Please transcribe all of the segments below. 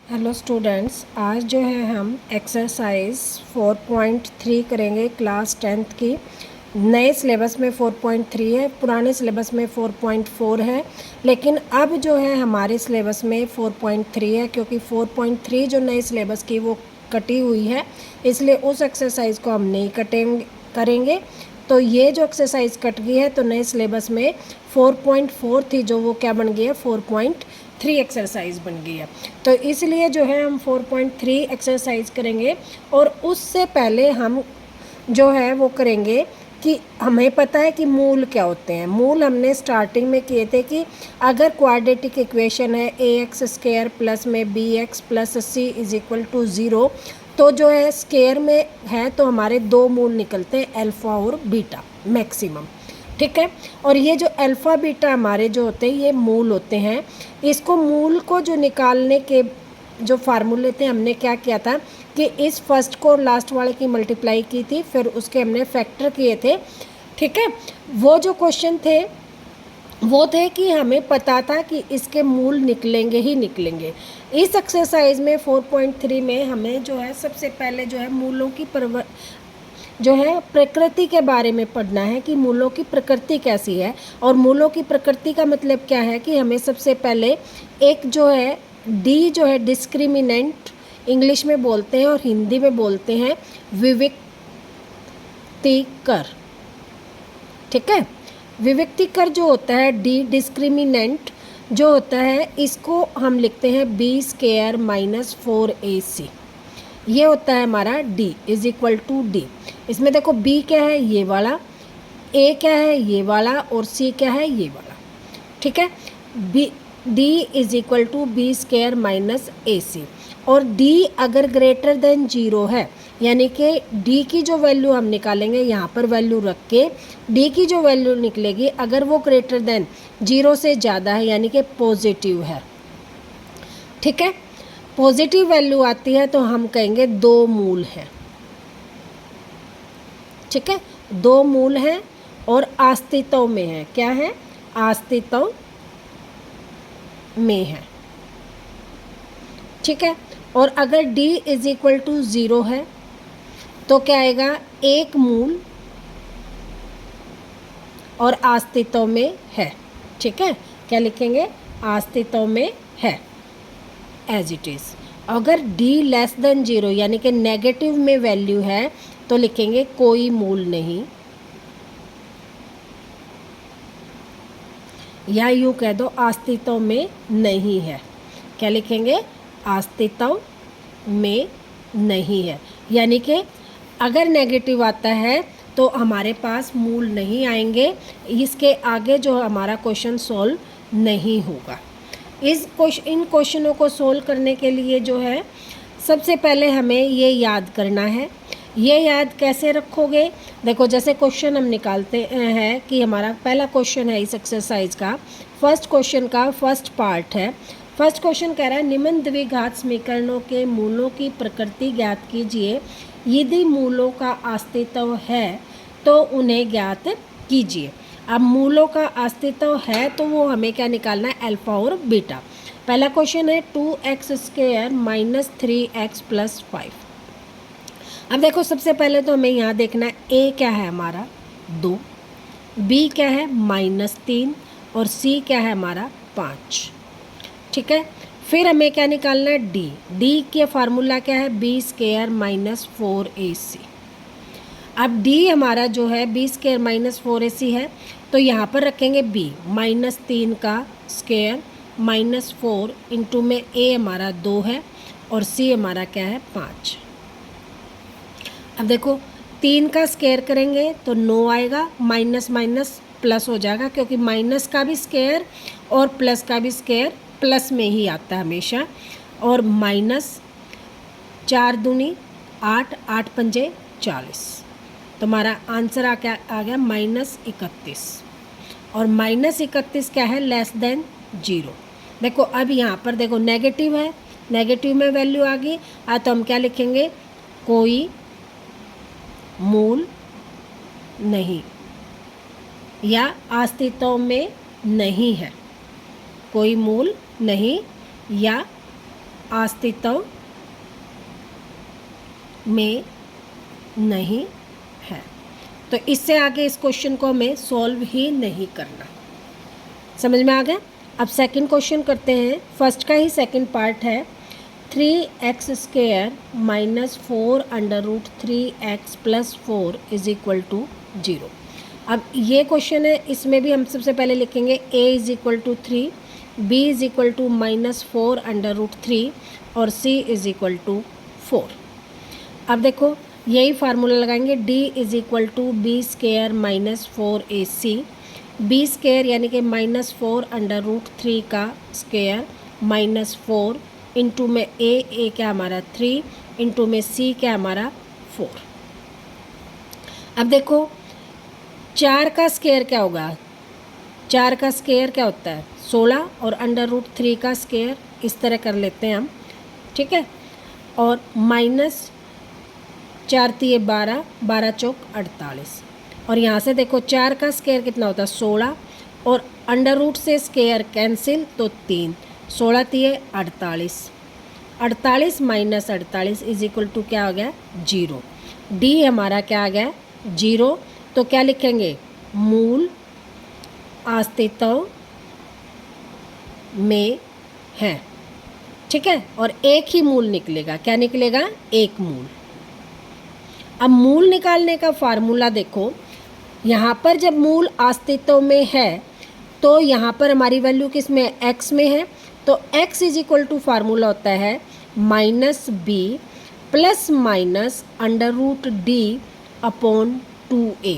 Hello students, आज जो है हम एक्सरसाइज 4.3 करेंगे क्लास 10th की। नए सिलेबस में 4.3 है, पुराने सिलेबस में 4.4 है, लेकिन अब जो है हमारे सिलेबस में 4.3 है, क्योंकि 4.3 जो नए सिलेबस की वो कटी हुई है, इसलिए उस एक्सरसाइज को हम नहीं करेंगे। तो ये जो एक्सरसाइज कट गई है तो नए सिलेबस में 4.4 थी, जो वो क्या बन गई है 4.3 एक्सरसाइज बन गई है। तो इसलिए जो है हम 4.3 एक्सरसाइज करेंगे, और उससे पहले हम जो है वो करेंगे कि हमें पता है कि मूल क्या होते हैं। मूल हमने स्टार्टिंग में किए थे कि अगर क्वाड्रेटिक इक्वेशन है ax² प्लस में bx plus c is equal to 0, तो जो है स्केयर में है तो हमारे दो मूल निकलते हैं, अल्फ़ा और बीटा मैक्सिमम। ठीक है, और ये जो अल्फ़ा बीटा हमारे जो होते हैं ये मूल होते हैं। इसको मूल को जो निकालने के जो फार्मूले थे, हमने क्या किया था कि इस फर्स्ट को लास्ट वाले की मल्टीप्लाई की थी, फिर उसके हमने फैक्टर किए थे। ठीक है, वो जो क्वेश्चन थे वो थे कि हमें पता था कि इसके मूल निकलेंगे ही निकलेंगे। इस एक्सरसाइज में 4.3 में हमें जो है सबसे पहले जो है मूलों की जो है प्रकृति के बारे में पढ़ना है कि मूलों की प्रकृति कैसी है। और मूलों की प्रकृति का मतलब क्या है कि हमें सबसे पहले एक जो है डी जो है डिस्क्रिमिनेंट इंग्लिश में बोलते हैं और हिंदी में बोलते हैं विविक्तिकर। ठीक है, विविक्तिकर जो होता है डी डिस्क्रिमिनेंट जो होता है, इसको हम लिखते हैं b² माइनस 4ac। ये होता है हमारा d is equal to D. इसमें देखो b क्या है ये वाला, a क्या है ये वाला, और c क्या है ये वाला। ठीक है, d is equal to b² minus ac। और d अगर ग्रेटर देन 0 है, यानी कि d की जो वैल्यू हम निकालेंगे यहाँ पर वैल्यू रख के, d की जो वैल्यू निकलेगी अगर वो ग्रेटर देन 0 से ज़्यादा है यानी कि पॉजिटिव है। ठीक है, पॉजिटिव वैल्यू आती है तो हम कहेंगे दो मूल है। ठीक है, दो मूल हैं और अस्तित्व में है। क्या है? अस्तित्व में है। ठीक है, और अगर d इज इक्वल टू 0 है तो क्या आएगा? एक मूल और अस्तित्व में है। ठीक है, क्या लिखेंगे? अस्तित्व में है एज इट इज़। अगर d लेस देन 0 यानी कि नेगेटिव में वैल्यू है तो लिखेंगे कोई मूल नहीं, या यूँ कह दो अस्तित्व में नहीं है। क्या लिखेंगे? अस्तित्व में नहीं है, यानी कि अगर नेगेटिव आता है तो हमारे पास मूल नहीं आएंगे। इसके आगे जो हमारा क्वेश्चन सॉल्व नहीं होगा। इन क्वेश्चनों को सोल्व करने के लिए जो है सबसे पहले हमें ये याद करना है। ये याद कैसे रखोगे? देखो, जैसे क्वेश्चन हम निकालते हैं कि हमारा पहला क्वेश्चन है इस एक्सरसाइज का, फर्स्ट क्वेश्चन का फर्स्ट पार्ट है। फर्स्ट क्वेश्चन कह रहा है निम्न द्विघात समीकरणों के मूलों की प्रकृति ज्ञात कीजिए। यदि मूलों का अस्तित्व है तो उन्हें ज्ञात कीजिए। अब मूलों का अस्तित्व है तो वो हमें क्या निकालना है? अल्फ़ा और बीटा। पहला क्वेश्चन है 2x² माइनस 3x प्लस 5। अब देखो, सबसे पहले तो हमें यहाँ देखना है a क्या है हमारा 2, b क्या है -3, और c क्या है हमारा 5। ठीक है, फिर हमें क्या निकालना है? d के फार्मूला क्या है? b² minus 4ac। अब d हमारा जो है b² माइनस 4ac है, तो यहाँ पर रखेंगे b -3 का स्क्वायर माइनस 4 इंटू में a हमारा 2 है और c हमारा क्या है 5। अब देखो, 3 का स्क्वायर करेंगे तो 9 आएगा, माइनस माइनस प्लस हो जाएगा, क्योंकि माइनस का भी स्क्वायर और प्लस का भी स्क्वायर प्लस में ही आता है हमेशा। और माइनस 4 दूनी 8, 8 पंजे 40, तो हमारा आंसर आ गया -31। और -31 क्या है? Less than 0। देखो, अब यहाँ पर देखो नेगेटिव है, नेगेटिव में वैल्यू आ गई। तो हम क्या लिखेंगे? कोई मूल नहीं, या अस्तित्व में नहीं है। कोई मूल नहीं या अस्तित्व में नहीं है। तो इससे आगे इस क्वेश्चन को हमें सॉल्व ही नहीं करना। समझ में आ गया। अब सेकंड क्वेश्चन करते हैं। फर्स्ट का ही सेकंड पार्ट है 3x square minus 4 under root 3x plus 4 is equal to 0। अब ये क्वेश्चन है, इसमें भी हम सबसे पहले लिखेंगे a is equal to 3, b is equal to minus 4 under root 3 और c इज इक्वल टू 4। अब देखो यही फार्मूला लगाएंगे, d is equal to B square minus 4ac, B square यानी कि माइनस 4 अंडर रूट 3 का स्क्वायर माइनस 4 इंटू में a क्या हमारा 3 इंटू में c क्या हमारा 4। अब देखो 4 का स्क्वायर क्या होगा, 4 का स्क्वायर क्या होता है 16 और अंडर रूट 3 का स्क्वायर इस तरह कर लेते हैं हम, ठीक है। और माइनस 4 3 12, 12 चौक 48। और यहाँ से देखो 4 का स्क्वायर कितना होता है 16 और अंडर रूट से स्क्वायर कैंसिल तो 3, 16 3 48, 48 माइनस 48 इज इक्वल टू क्या हो गया 0। डी हमारा क्या आ गया 0। तो क्या लिखेंगे, मूल अस्तित्व में है, ठीक है। और एक ही मूल निकलेगा, क्या निकलेगा, एक मूल। अब मूल निकालने का फार्मूला देखो, यहाँ पर जब मूल अस्तित्व में है तो यहाँ पर हमारी वैल्यू किस में है, x में है। तो x is equal to formula होता है minus B plus minus under root D upon 2a।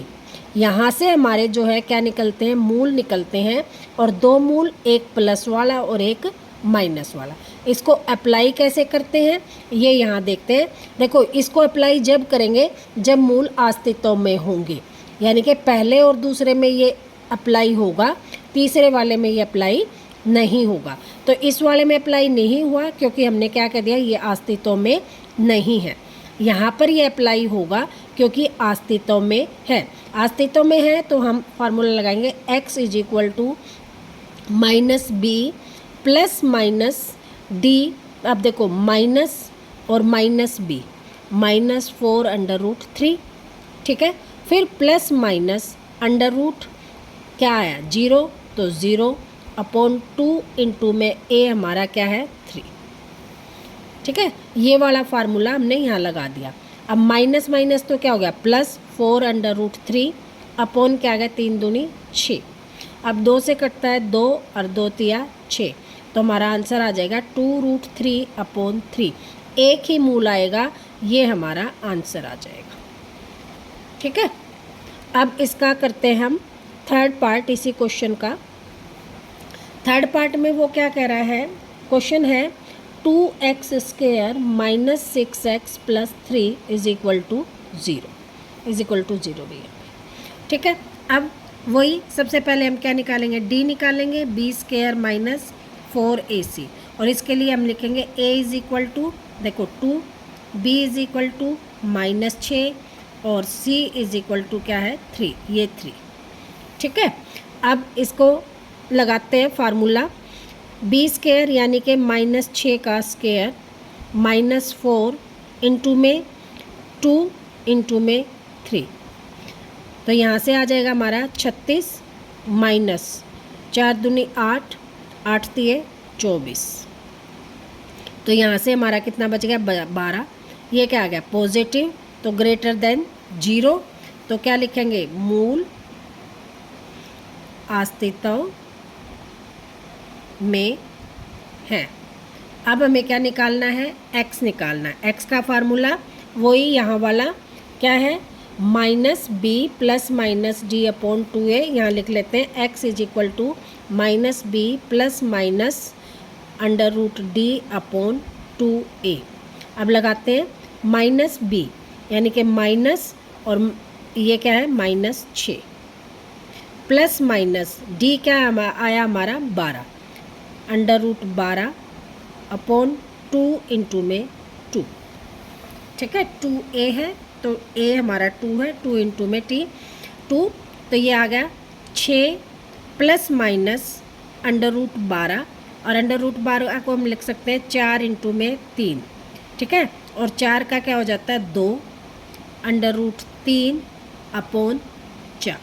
यहाँ से हमारे जो है क्या निकलते हैं, मूल निकलते हैं। और दो मूल, एक प्लस वाला और एक माइनस वाला। इसको अप्लाई कैसे करते हैं ये यहाँ देखते हैं। देखो इसको अप्लाई जब करेंगे जब मूल अस्तित्व में होंगे, यानी कि पहले और दूसरे में ये अप्लाई होगा, तीसरे वाले में ये अप्लाई नहीं होगा। तो इस वाले में अप्लाई नहीं हुआ क्योंकि हमने क्या कर दिया, ये अस्तित्व में नहीं है। यहाँ पर ये अप्लाई होगा क्योंकि अस्तित्व में है। अस्तित्व में है तो हम फार्मूला लगाएंगे x is equal to minus B plus minus D. अब देखो माइनस और minus B, minus 4 under root 3, ठीक है। फिर प्लस माइनस अंडर रूट क्या आया 0, तो 0 अपॉन 2 इंटू में a हमारा क्या है 3, ठीक है। ये वाला फार्मूला हमने यहाँ लगा दिया। अब माइनस माइनस तो क्या हो गया प्लस 4 अंडर रूट 3 अपॉन क्या आ गया 3 दूनी 6। अब 2 से कटता है 2 और 2 तिया 6, तो हमारा आंसर आ जाएगा 2 रूट 3 अपॉन 3। एक ही मूल आएगा, ये हमारा आंसर आ जाएगा, ठीक है। अब इसका करते हैं हम थर्ड पार्ट इसी क्वेश्चन का। थर्ड पार्ट में वो क्या कह रहा है, क्वेश्चन है 2x square minus 6x plus 3 is equal to 0, is equal to 0 भी है, ठीक है। अब वही सबसे पहले हम क्या निकालेंगे, d निकालेंगे, बी स्क्वायर माइनस 4ac। और इसके लिए हम लिखेंगे a इज इक्वल टू देखो 2, b is equal to minus 6 और c इज इक्वल टू क्या है 3, ये 3, ठीक है। अब इसको लगाते हैं फार्मूला, बी स्क्वायर यानी कि माइनस 6 का स्क्वायर माइनस 4 इंटू में 2 इंटू में 3, तो यहाँ से आ जाएगा हमारा 36 माइनस 4 दूनी 8, 8 तिये 24, तो यहाँ से हमारा कितना बच गया 12। ये क्या आ गया पॉजिटिव, तो ग्रेटर देन 0, तो क्या लिखेंगे मूल अस्तित्व में है। अब हमें क्या निकालना है, x निकालना है। x का फार्मूला वही यहाँ वाला क्या है, minus B plus minus D upon 2a। यहाँ लिख लेते हैं x is equal to minus B plus minus under root D upon 2a। अब लगाते हैं माइनस बी यानी कि माइनस और ये क्या है माइनस 6 प्लस माइनस डी क्या आया हमारा 12 अंडर रूट 12 अपॉन 2 इंटू में 2, ठीक है। 2a है तो a हमारा 2 है, 2 इंटू में 2, तो ये आ गया 6 प्लस माइनस अंडर रूट 12 और अंडर रूट 12 को हम लिख सकते हैं 4 इंटू में 3, ठीक है। और 4 का क्या हो जाता है 2, अंडर रूट 3 अपॉन 4।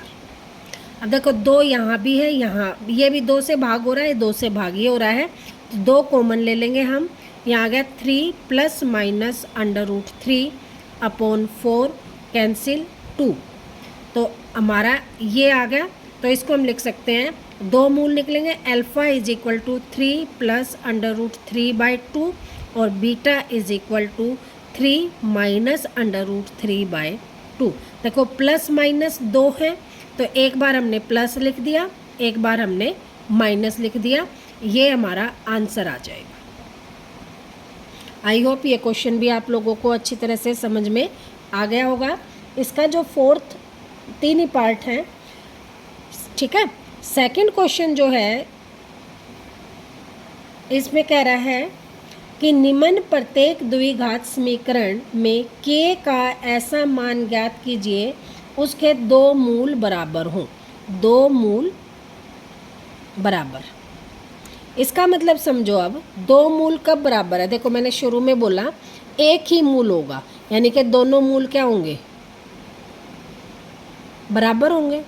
अब देखो 2 यहाँ भी है, यहाँ ये भी 2 से भाग हो रहा है, 2 से भाग ये हो रहा है, तो 2 कॉमन ले लेंगे हम। यहाँ आ गया 3 plus minus under root 3 upon 4 cancel 2, तो हमारा ये आ गया। तो इसको हम लिख सकते हैं, 2 मूल निकलेंगे, alpha is equal to 3 plus under root 3/2 और beta is equal to 3 minus under root 3/2। देखो प्लस माइनस 2 है, तो एक बार हमने प्लस लिख दिया, एक बार हमने माइनस लिख दिया, ये हमारा आंसर आ जाएगा। आई होप ये क्वेश्चन भी आप लोगों को अच्छी तरह से समझ में आ गया होगा। इसका जो फोर्थ 3 ही पार्ट है, ठीक है। सेकंड क्वेश्चन जो है इसमें कह रहा है कि निम्न प्रत्येक द्विघात समीकरण में k का ऐसा मान ज्ञात कीजिए उसके 2 मूल बराबर हों। 2 मूल बराबर, इसका मतलब समझो, अब 2 मूल कब बराबर है? देखो मैंने शुरू में बोला एक ही मूल होगा, यानी कि दोनों मूल क्या होंगे? बराबर होंगे।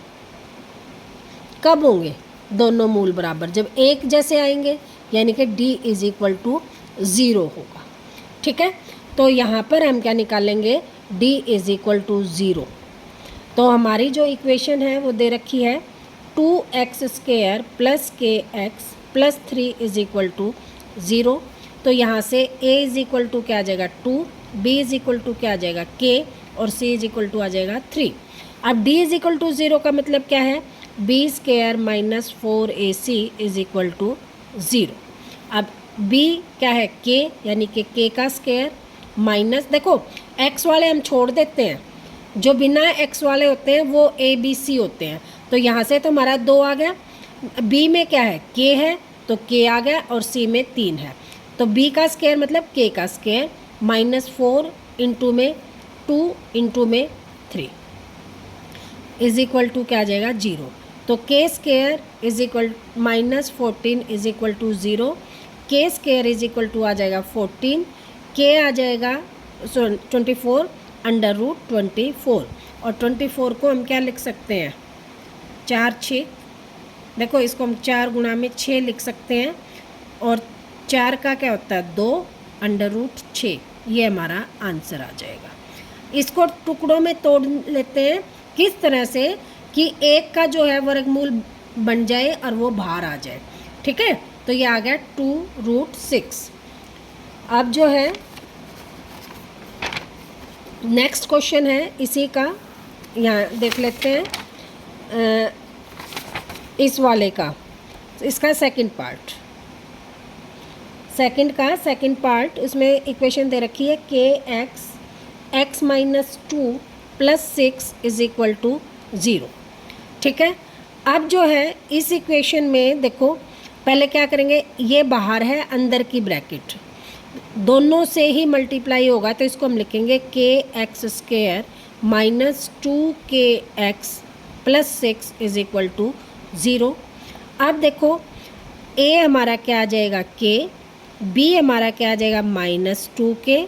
कब होंगे दोनों मूल बराबर? जब एक जैसे आएंगे, यानी कि d इज इक्वल टू 0 होगा, ठीक है। तो यहाँ पर हम क्या निकालेंगे? d is equal to 0। तो हमारी जो इक्वेशन है वो दे रखी है 2x² plus kx plus 3 is equal to 0। तो यहाँ से a इज इक्वल टू क्या आ जाएगा 2, b इज इक्वल टू क्या आ जाएगा k और c इज इक्वल टू आ जाएगा 3। अब d इज इक्वल टू 0 का मतलब क्या है? b² minus 4ac is equal to 0। अब b क्या है? k, यानी कि k का स्क्वायर माइनस, देखो x वाले हम छोड़ देते हैं, जो बिना x वाले होते हैं वो a b c होते हैं। तो यहाँ से तो हमारा 2 आ गया, b में क्या है? k है, तो k आ गया, और c में 3 है, तो b का स्क्वायर मतलब k का स्क्वायर माइनस 4 इंटू में 2 इंटू में 3 इज इक्वल टू क्या आ जाएगा 0। तो k² is equal minus 14 is equal to 0, k² is equal to आ जाएगा 14, k आ जाएगा 24 अंडर रूट 24, और 24 को हम क्या लिख सकते हैं? 4 6, देखो इसको हम 4 गुणा में 6 लिख सकते हैं, और 4 का क्या होता है 2 अंडर रूट 6, ये हमारा आंसर आ जाएगा। इसको टुकड़ों में तोड़ लेते हैं, किस तरह से कि एक का जो है वर्गमूल बन जाए और वो बाहर आ जाए, ठीक है। तो ये आ गया 2√6। अब जो है नेक्स्ट क्वेश्चन है इसी का, यहाँ देख लेते हैं इस वाले का, इसका सेकंड पार्ट, सेकंड पार्ट, उसमें इक्वेशन दे रखी है kx x minus 2 plus 6 is equal to 0, ठीक है। अब जो है इस इक्वेशन में देखो, पहले क्या करेंगे, ये बाहर है, अंदर की ब्रैकेट, दोनों से ही मल्टीप्लाई होगा, तो इसको हम लिखेंगे kx² minus 2kx plus 6 is equal to 0। अब देखो a हमारा क्या आ जाएगा k, b हमारा क्या आ जाएगा माइनस 2k,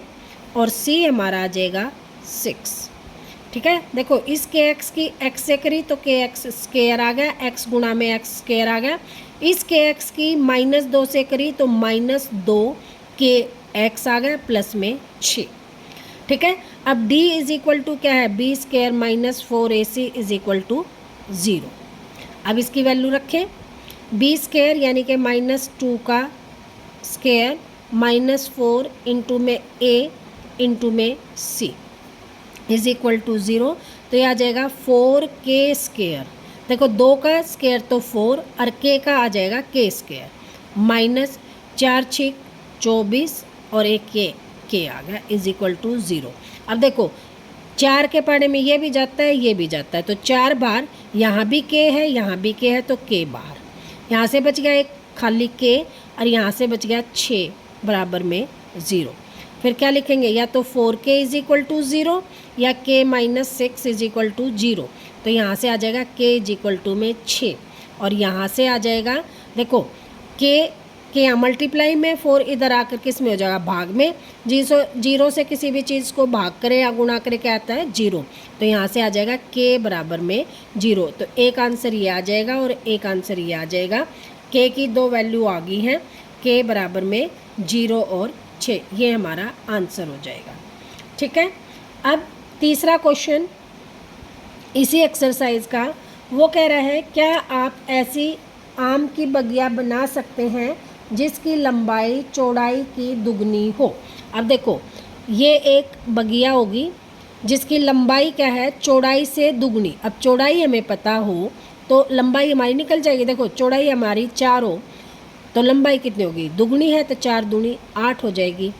और c हमारा आ जाएगा 6, ठीक है। देखो इस kx की x से करी तो kx² आ गया, x गुणा में x² आ गया। इस kx की माइनस 2 से करी तो माइनस 2kx आ गया, प्लस में 6, ठीक है। अब d इज इक्वल टू क्या है? b² minus 4ac is equal to 0। अब इसकी वैल्यू रखें, b² यानी कि माइनस 2 का स्क्वायर माइनस 4 इंटू में a इंटू में c इज इक्वल टू 0। तो ये आ जाएगा 4k², देखो 2 का स्क्वायर तो 4 और k का आ जाएगा k² माइनस 4 6 24 और एक k आ गया इज इक्वल टू 0। अब देखो 4 के पढ़ने में ये भी जाता है, ये भी जाता है, तो 4 बार, यहाँ भी k है, यहाँ भी k है, तो k बाहर, यहाँ से बच गया एक खाली k, और यहाँ से बच गया 6 बराबर में 0। फिर क्या लिखेंगे? या तो 4k इज इक्वल टू 0 या k minus 6 is equal to 0। तो यहाँ से आ जाएगा k इज इक्वल टू में 6, और यहाँ से आ जाएगा, देखो k कि यहाँ मल्टीप्लाई में, 4 इधर आकर किस में हो जाएगा, भाग में। जीरो से किसी भी चीज़ को भाग करे या गुणा करे क्या आता है, 0। तो यहाँ से आ जाएगा k बराबर में 0। तो एक आंसर ये आ जाएगा और एक आंसर ये आ जाएगा। k की 2 वैल्यू आ गई हैं, k बराबर में 0 और 6, ये हमारा आंसर हो जाएगा। ठीक है। अब तीसरा क्वेश्चन इसी एक्सरसाइज का, वो कह रहा है क्या आप ऐसी आम की बगिया बना सकते हैं जिसकी लंबाई चौड़ाई की दुगनी हो। अब देखो ये एक बगिया होगी जिसकी लंबाई क्या है, चौड़ाई से दुगनी। अब चौड़ाई हमें पता हो तो लंबाई हमारी निकल जाएगी। देखो चौड़ाई हमारी 4 हो तो लंबाई कितनी होगी, दुगनी है तो 4 दूनी 8 हो जाएगी।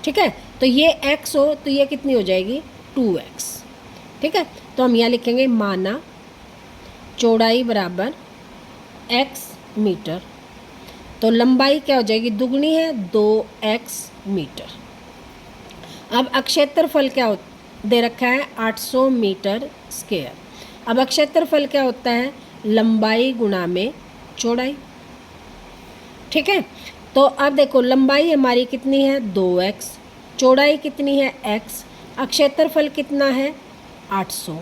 ठीक है। तो ये x हो तो ये कितनी हो जाएगी, 2x। ठीक है। तो हम यहाँ लिखेंगे माना चौड़ाई बराबर x मीटर, तो लंबाई क्या हो जाएगी, दुगनी है 2x मीटर। अब क्षेत्रफल क्या दे रखा है, 800 मीटर स्क्वायर। अब क्षेत्रफल क्या होता है, लंबाई गुणा में चौड़ाई। ठीक है। तो अब देखो लंबाई हमारी कितनी है, 2x, चौड़ाई कितनी है x, क्षेत्रफल कितना है 800।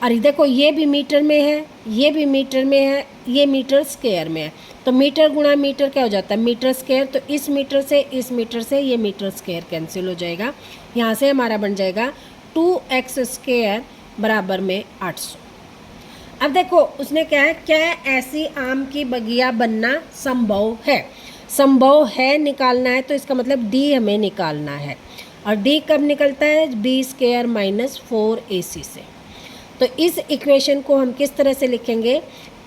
अरे देखो ये भी मीटर में है, ये भी मीटर में है, ये मीटर स्क्वायर में है। तो मीटर गुणा मीटर क्या हो जाता है, मीटर स्क्वायर। तो इस मीटर से ये मीटर स्क्वायर कैंसिल हो जाएगा। यहाँ से हमारा बन जाएगा 2x स्क्वायर बराबर में 800। अब देखो उसने क्या है, क्या ऐसी आम की बगिया बनना संभव है। संभव है निकालना है तो इसका मतलब d हमें निकालना है। और d कब निकलता है, b स्क्वायर माइनस 4ac से। तो इस इक्वेशन को हम किस तरह से लिखेंगे,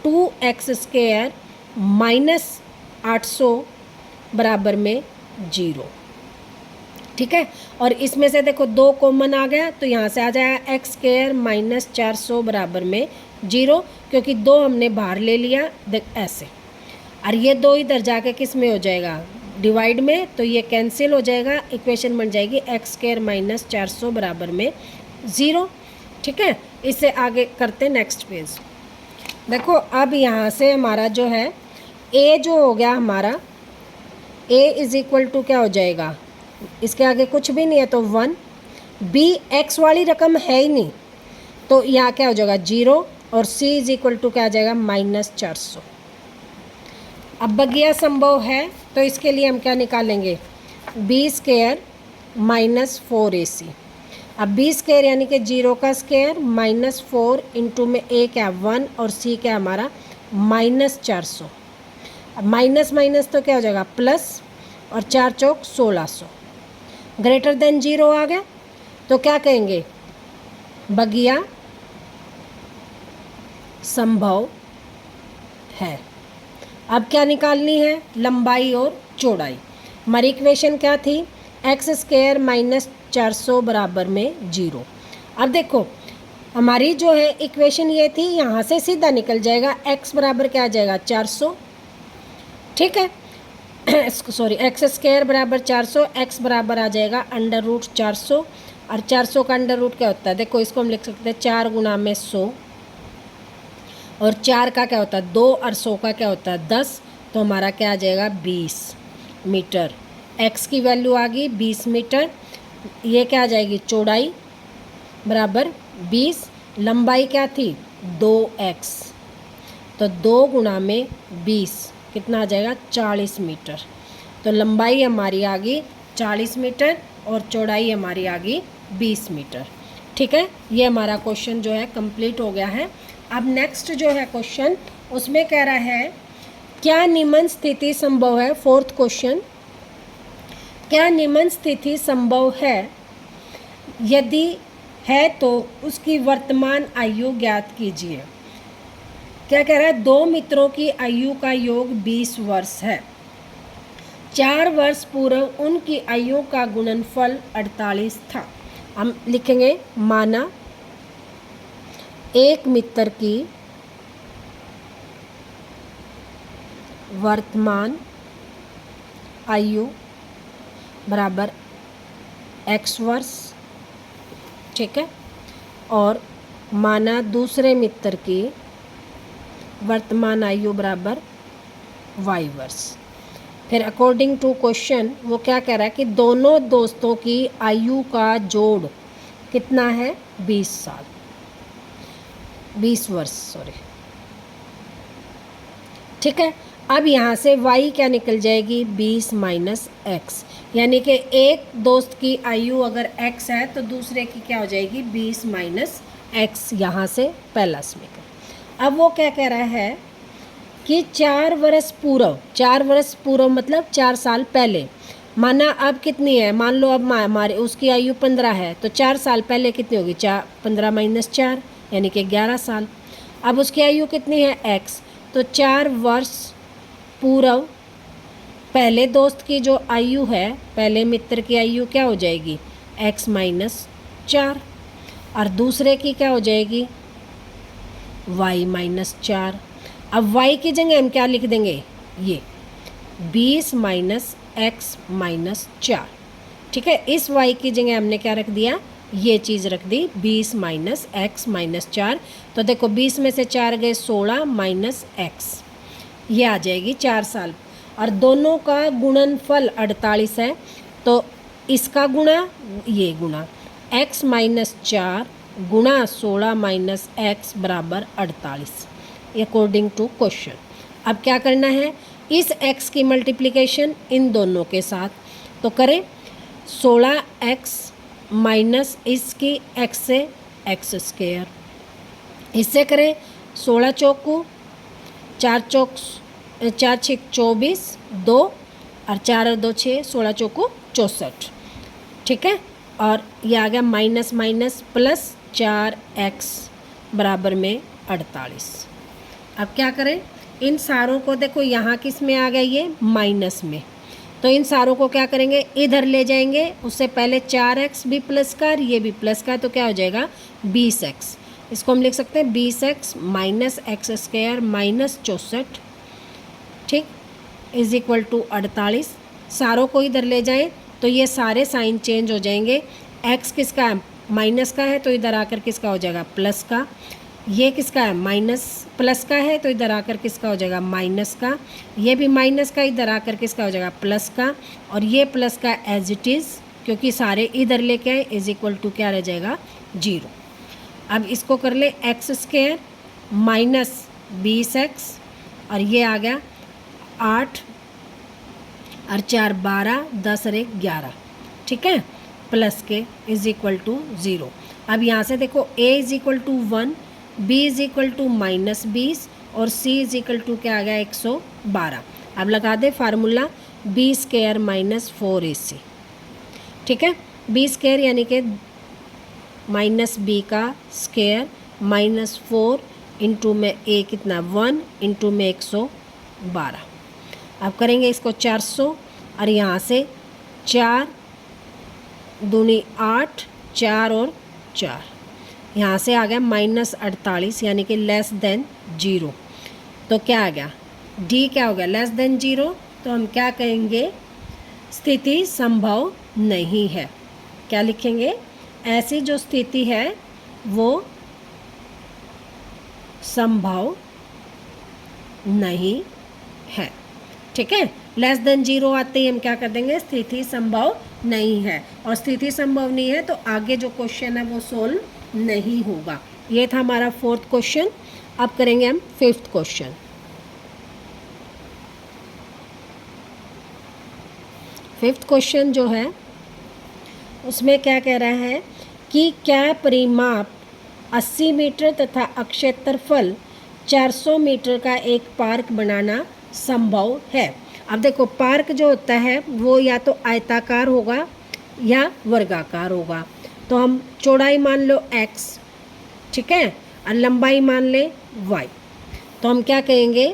2x स्क्वायर माइनस 800 बराबर में 0। ठीक है। और इसमें से देखो 2 कॉमन आ गया तो यहाँ से आ जाएगा एक्स स्क्वायर माइनस 400 बराबर में 0, क्योंकि 2 हमने बाहर ले लिया देख ऐसे। और ये 2 इधर जाके किस में हो जाएगा, डिवाइड में, तो ये कैंसिल हो जाएगा। इक्वेशन बन जाएगी एक्स स्क्वायर माइनस 400 बराबर में 0। ठीक है। इससे आगे करते नेक्स्ट पेज। देखो अब यहाँ से हमारा जो है a जो हो गया हमारा, a इज़ इक्वल टू क्या हो जाएगा, इसके आगे कुछ भी नहीं है तो 1। b x वाली रकम है ही नहीं तो यहाँ क्या हो जाएगा 0। और c इज़ इक्वल टू क्या आ जाएगा, माइनस 400। अब बगिया संभव है तो इसके लिए हम क्या निकालेंगे, b स्क्वायर माइनस 4ac। अब b स्क्वायर यानी कि 0 का स्क्वायर माइनस 4 इंटू में a क्या 1 और c क्या हमारा माइनस 400। अब माइनस माइनस तो क्या हो जाएगा प्लस, और 4 चौक 1600, ग्रेटर देन 0 आ गया तो क्या कहेंगे, बगिया संभव है। अब क्या निकालनी है, लंबाई और चौड़ाई। हमारी इक्वेशन क्या थी, एक्स स्क्वायर माइनस 400 बराबर में 0। अब देखो हमारी जो है इक्वेशन ये थी, यहाँ से सीधा निकल जाएगा x बराबर क्या आ जाएगा 400। ठीक है। सॉरी, एक्स स्क्वायर बराबर 400, x बराबर आ जाएगा अंडर रूट 400। और 400 का अंडर रूट क्या होता है, देखो इसको हम लिख सकते हैं 4 गुना में 100, और 4 का क्या होता है 2, और 100 का क्या होता है 10। तो हमारा क्या आ जाएगा 20 मीटर। x की वैल्यू आ गई 20 मीटर। ये क्या आ जाएगी चौड़ाई बराबर 20, लंबाई क्या थी 2x, तो 2 गुना में 20 कितना आ जाएगा 40 मीटर। तो लंबाई हमारी आ गई 40 मीटर और चौड़ाई हमारी आ गई 20 मीटर। ठीक है। ये हमारा क्वेश्चन जो है कंप्लीट हो गया है। अब नेक्स्ट जो है क्वेश्चन, उसमें कह रहा है क्या निम्न स्थिति संभव है। 4th क्वेश्चन, क्या निम्न स्थिति संभव है, यदि है तो उसकी वर्तमान आयु ज्ञात कीजिए। क्या कह रहा है, 2 मित्रों की आयु का योग 20 वर्ष है। 4 वर्ष पूर्व उनकी आयु का गुणनफल 48 था। हम लिखेंगे माना एक मित्र की वर्तमान आयु बराबर x वर्ष। ठीक है। और माना दूसरे मित्र की वर्तमान आयु बराबर y वर्ष। फिर अकॉर्डिंग टू क्वेश्चन वो क्या कह रहा है कि दोनों दोस्तों की आयु का जोड़ कितना है, 20 साल, 20 वर्ष सॉरी। ठीक है, अब यहाँ से y क्या निकल जाएगी, 20 माइनस एक्स, यानी कि एक दोस्त की आयु अगर x है तो दूसरे की क्या हो जाएगी, 20 माइनस एक्स। यहाँ से पहला समीकरण। अब वो क्या कह रहा है कि 4 वर्ष पूर्व, 4 वर्ष पूर्व मतलब 4 साल पहले, माना अब कितनी है, मान लो अब हमारे उसकी आयु 15 है तो 4 साल पहले कितनी होगी, 15 माइनस 4 यानी कि 11 साल। अब उसकी आयु कितनी है, x, तो 4 वर्ष पूर्व पहले दोस्त की जो आयु है, पहले मित्र की आयु क्या हो जाएगी, x माइनस 4, और दूसरे की क्या हो जाएगी, y माइनस 4। अब y की जगह हम क्या लिख देंगे, ये 20 माइनस एक्स माइनस 4। ठीक है, इस y की जगह हमने क्या रख दिया, ये चीज़ रख दी 20 माइनस एक्स माइनस 4। तो देखो 20 में से 4 गए 16 माइनस एक्स, ये आ जाएगी 4 साल। और दोनों का गुणनफल 48 है, तो इसका गुणा ये गुणा x माइनस 4 गुणा 16 माइनस एक्स बराबर 48 अकॉर्डिंग टू क्वेश्चन। अब क्या करना है, इस x की मल्टीप्लिकेशन इन दोनों के साथ, तो करें 16x माइनस इसकी x से एक्स स्क्वायर, इससे करें 16 चौकू 4 चौक 4 छक 24 2 और 4 और 2 6, 16 चौकू 64। ठीक है, और ये आ गया माइनस माइनस प्लस 4x बराबर में 48। अब क्या करें, इन सारों को देखो यहाँ किस में आ गया, ये माइनस में, तो इन सारों को क्या करेंगे, इधर ले जाएंगे। उससे पहले 4x भी प्लस का और ये भी प्लस का, तो क्या हो जाएगा 20x। इसको हम लिख सकते हैं 20x minus x square minus 64, ठीक, इज इक्वल टू 48। सारों को इधर ले जाएं तो ये सारे साइन चेंज हो जाएंगे। x किसका है, माइनस का है, तो इधर आकर किसका हो जाएगा, प्लस का। ये किसका है, माइनस प्लस का है, तो इधर आकर किसका हो जाएगा, माइनस का। ये भी माइनस का, इधर आकर किसका हो जाएगा, प्लस का। और ये प्लस का एज इट इज़, क्योंकि सारे इधर लेके आए, इज इक्वल टू क्या रह जाएगा, 0। अब इसको कर ले एक्स स्क्वायर माइनस 20x, और ये आ गया 8 और 4 12, 10 और 1 11, ठीक है, प्लस के इज इक्वल टू 0। अब यहाँ से देखो a is equal to 1, b is equal to minus 20 और c इज इक्वल टू क्या आ गया, 112। अब लगा दे formula b square minus 4ac, ठीक है, b स्क्वायर यानी कि माइनस b का स्क्वायर माइनस 4 इंटू में a कितना 1 इंटू में 112। अब करेंगे इसको 400, और यहाँ से 4 दूनी 8, 4 और 4, यहाँ से आ गया माइनस 48 यानी कि लेस देन 0। तो क्या आ गया, d क्या हो गया, लेस देन 0। तो हम क्या कहेंगे, स्थिति संभव नहीं है। क्या लिखेंगे, ऐसी जो स्थिति है वो संभव नहीं है। ठीक है, लेस देन 0 आते ही हम क्या कर देंगे, स्थिति संभव नहीं है। और स्थिति संभव नहीं है तो आगे जो क्वेश्चन है वो सोल्व नहीं होगा। ये था हमारा 4th क्वेश्चन। अब करेंगे हम 5th क्वेश्चन। फिफ्थ क्वेश्चन जो है उसमें क्या कह रहा है कि क्या परिमाप 80 मीटर तथा अक्षेत्रफल 400 मीटर का एक पार्क बनाना संभव है। अब देखो पार्क जो होता है वो या तो आयताकार होगा या वर्गाकार होगा। तो हम चौड़ाई मान लो x, ठीक है, और लंबाई मान ले y। तो हम क्या कहेंगे,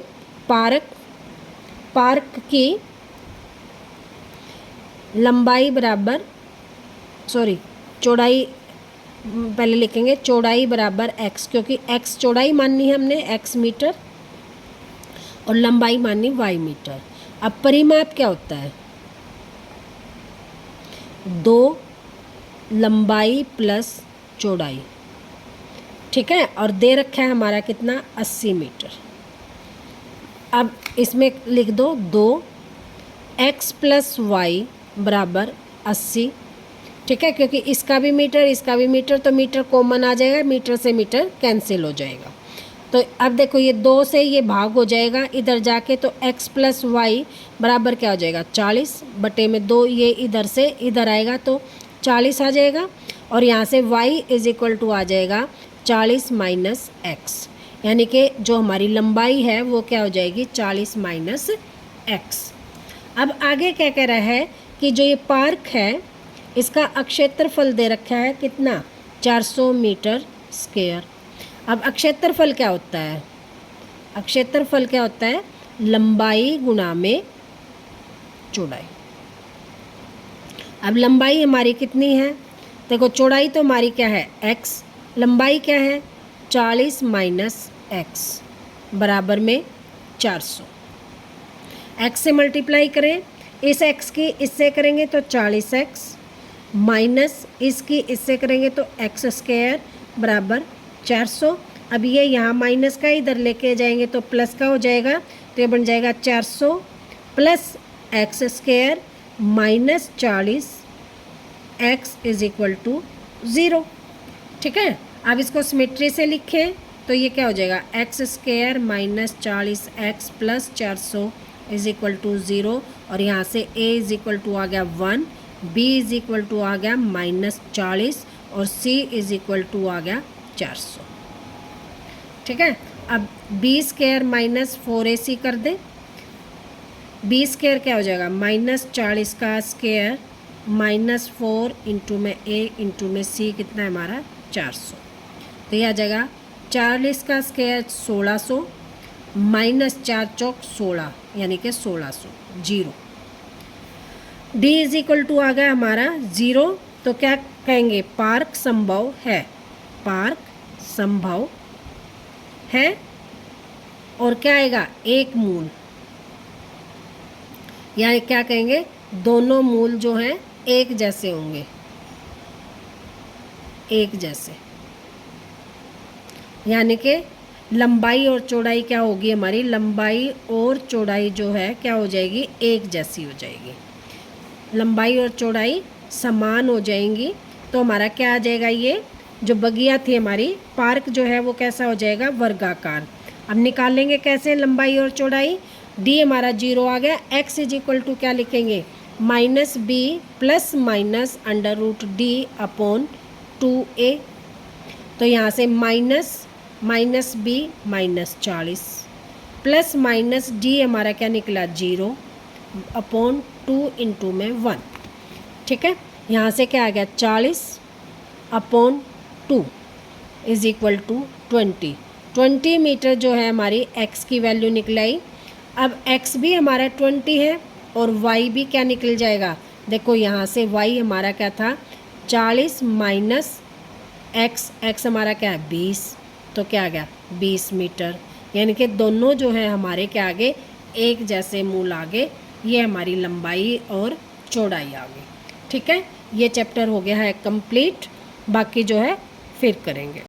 पार्क की लंबाई बराबर चौड़ाई पहले लिखेंगे, चौड़ाई बराबर x, क्योंकि x चौड़ाई माननी है हमने x मीटर और लंबाई माननी y मीटर। अब परिमाप क्या होता है, 2 लंबाई प्लस चौड़ाई, ठीक है, और दे रखा है हमारा कितना 80 मीटर। अब इसमें लिख दो 2 x प्लस वाई बराबर 80। ठीक है, क्योंकि इसका भी मीटर तो मीटर कॉमन आ जाएगा, मीटर से मीटर कैंसिल हो जाएगा। तो अब देखो ये 2 से ये भाग हो जाएगा इधर जाके, तो x प्लस वाई बराबर क्या हो जाएगा 40 बटे में 2, ये इधर से इधर आएगा तो 40 आ जाएगा। और यहाँ से y इज इक्वल टू आ जाएगा 40 माइनस एक्स, यानी कि जो हमारी लंबाई है वो क्या हो जाएगी 40 माइनस एक्स। अब आगे क्या कह रहा है कि जो ये पार्क है इसका अक्षेत्रफल दे रखा है कितना 400 मीटर स्क्वायर। अब अक्षेत्रफल क्या होता है, अक्षेत्रफल क्या होता है लंबाई गुणा में चौड़ाई। अब लंबाई हमारी कितनी है, देखो चौड़ाई तो हमारी क्या है x, लंबाई क्या है 40 माइनस एक्स बराबर में 400। x से मल्टीप्लाई करें, इस x की इससे करेंगे तो 40x माइनस इसकी इससे करेंगे तो x स्क्वायर बराबर 400। अब ये यहाँ माइनस का इधर लेके जाएंगे तो प्लस का हो जाएगा, तो ये बन जाएगा 400 plus x square minus 40 x is equal to 0। ठीक है, अब इसको सिमेट्री से लिखें तो ये क्या हो जाएगा x square minus 40x plus 400 is equal to 0। और यहाँ से a इज इक्वल टू आ गया 1, b इज इक्वल टू आ गया माइनस 40 और c इज इक्वल टू आ गया 400। ठीक है, अब b स्क्वायर माइनस 4ac कर दें, b स्क्वायर क्या हो जाएगा माइनस 40 का स्क्वायर माइनस 4 इंटू में a इंटू में c कितना है हमारा 400। तो यह आ जाएगा 40 का स्क्वायर 1600 माइनस 4 चौक 16 यानी कि 1600 zero. d is equal to आ गया हमारा 0। तो क्या कहेंगे पार्क संभव है, पार्क संभव है। और क्या आएगा एक मूल, यानी क्या कहेंगे दोनों मूल जो हैं एक जैसे होंगे, एक जैसे, यानी कि लंबाई और चौड़ाई क्या होगी हमारी, लंबाई और चौड़ाई जो है क्या हो जाएगी एक जैसी हो जाएगी, लंबाई और चौड़ाई समान हो जाएंगी। तो हमारा क्या आ जाएगा, ये जो बगिया थी हमारी पार्क जो है वो कैसा हो जाएगा वर्गाकार। अब निकालेंगे कैसे लंबाई और चौड़ाई, d हमारा 0 आ गया, x इज इक्वल टू क्या लिखेंगे minus b plus minus under root d upon 2a। तो यहाँ से minus b minus 40 plus minus d हमारा क्या निकला 0 अपॉन 2 इंटू में 1। ठीक है, यहाँ से क्या आ गया 40 upon 2 is equal to 20 metre जो है हमारी x की वैल्यू निकलाई। अब x भी हमारा 20 है और y भी क्या निकल जाएगा, देखो यहाँ से y हमारा क्या था 40 माइनस x हमारा क्या है 20, तो क्या आ गया 20 मीटर। यानी कि दोनों जो है हमारे क्या आगे एक जैसे मूल आगे, ये हमारी लंबाई और चौड़ाई आ गई। ठीक है, ये चैप्टर हो गया है कंप्लीट, बाकी जो है फिर करेंगे।